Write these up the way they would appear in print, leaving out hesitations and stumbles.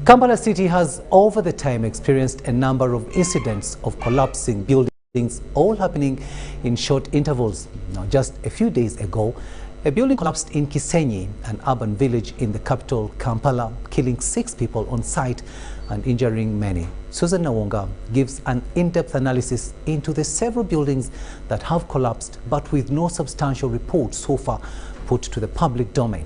Kampala City has over the time experienced a number of incidents of collapsing buildings, all happening in short intervals. Now, just a few days ago, a building collapsed in Kisenyi, an urban village in the capital Kampala, killing 6 people on site and injuring many. Suzan Nawonga gives an in-depth analysis into the several buildings that have collapsed, but with no substantial reports so far put to the public domain.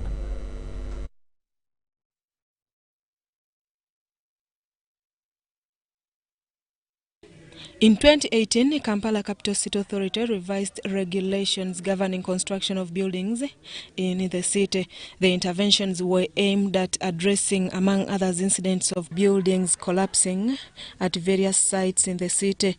In 2018, the Kampala Capital City Authority revised regulations governing construction of buildings in the city. The interventions were aimed at addressing, among others, incidents of buildings collapsing at various sites in the city.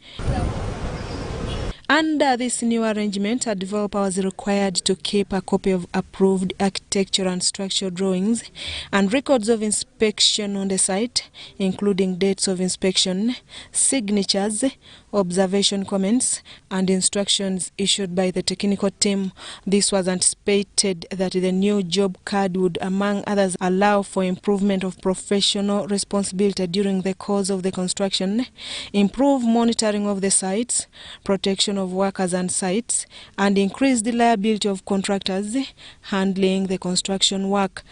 Under this new arrangement, a developer was required to keep a copy of approved architectural and structural drawings and records of inspection on the site, including dates of inspection, signatures, observation comments, and instructions issued by the technical team. This was anticipated that the new job card would, among others, allow for improvement of professional responsibility during the course of the construction, improve monitoring of the sites, protection of workers and sites, and increase the liability of contractors handling the construction work.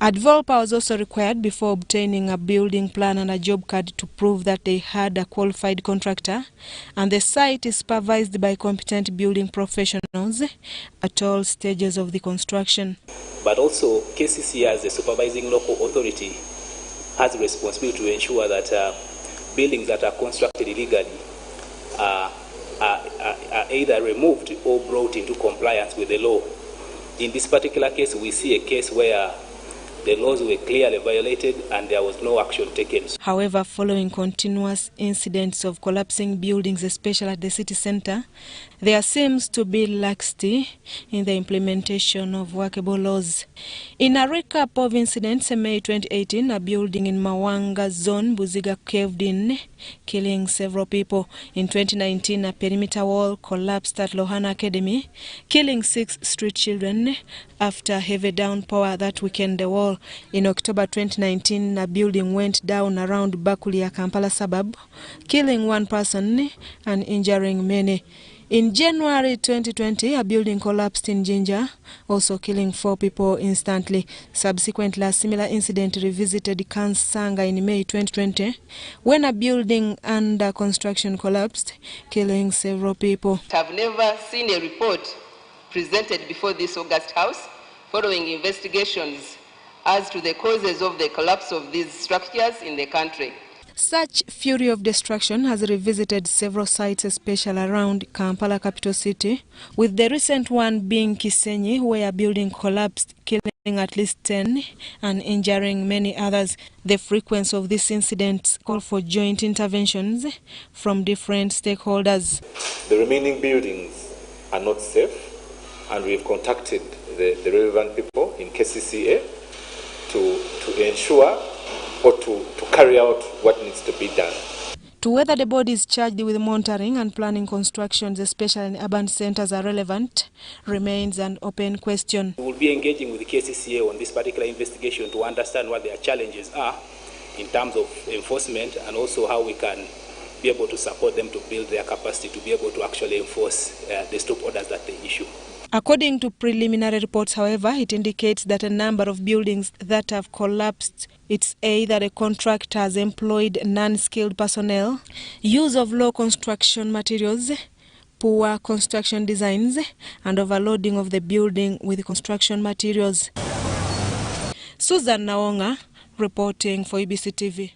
A developer was also required, before obtaining a building plan and a job card, to prove that they had a qualified contractor and the site is supervised by competent building professionals at all stages of the construction. But also, KCC as a supervising local authority has a responsibility to ensure that buildings that are constructed illegally are either removed or brought into compliance with the law. In this particular case, we see a case where the laws were clearly violated and there was no action taken. However, following continuous incidents of collapsing buildings, especially at the city center, there seems to be laxity in the implementation of workable laws. In a recap of incidents, in May 2018, a building in Mawanga zone, Buziga, caved in, killing several people. In 2019, a perimeter wall collapsed at Lohana Academy, killing 6 street children after heavy downpour that weakened the wall. In October 2019, a building went down around Bakulia, Kampala suburb, killing 1 person and injuring many. In January 2020, a building collapsed in Jinja, also killing 4 people instantly. Subsequently, a similar incident revisited Kansanga in May 2020, when a building under construction collapsed, killing several people. I've never seen a report presented before this August House following investigations as to the causes of the collapse of these structures in the country. Such fury of destruction has revisited several sites, especially around Kampala capital city, with the recent one being Kisenyi, where a building collapsed, killing at least 10 and injuring many others. The frequency of these incidents call for joint interventions from different stakeholders. The remaining buildings are not safe, and we've contacted the relevant people in KCCA to ensure or to carry out what needs to be done. To whether the bodies charged with monitoring and planning constructions, especially in urban centers, are relevant, remains an open question. We will be engaging with the KCCA on this particular investigation to understand what their challenges are in terms of enforcement, and also how we can be able to support them to build their capacity to be able to actually enforce the stop orders that they issue. According to preliminary reports, however, it indicates that a number of buildings that have collapsed, it's either the contractor has employed non-skilled personnel, use of low construction materials, poor construction designs, and overloading of the building with construction materials. Suzan Nawonga, reporting for EBC TV.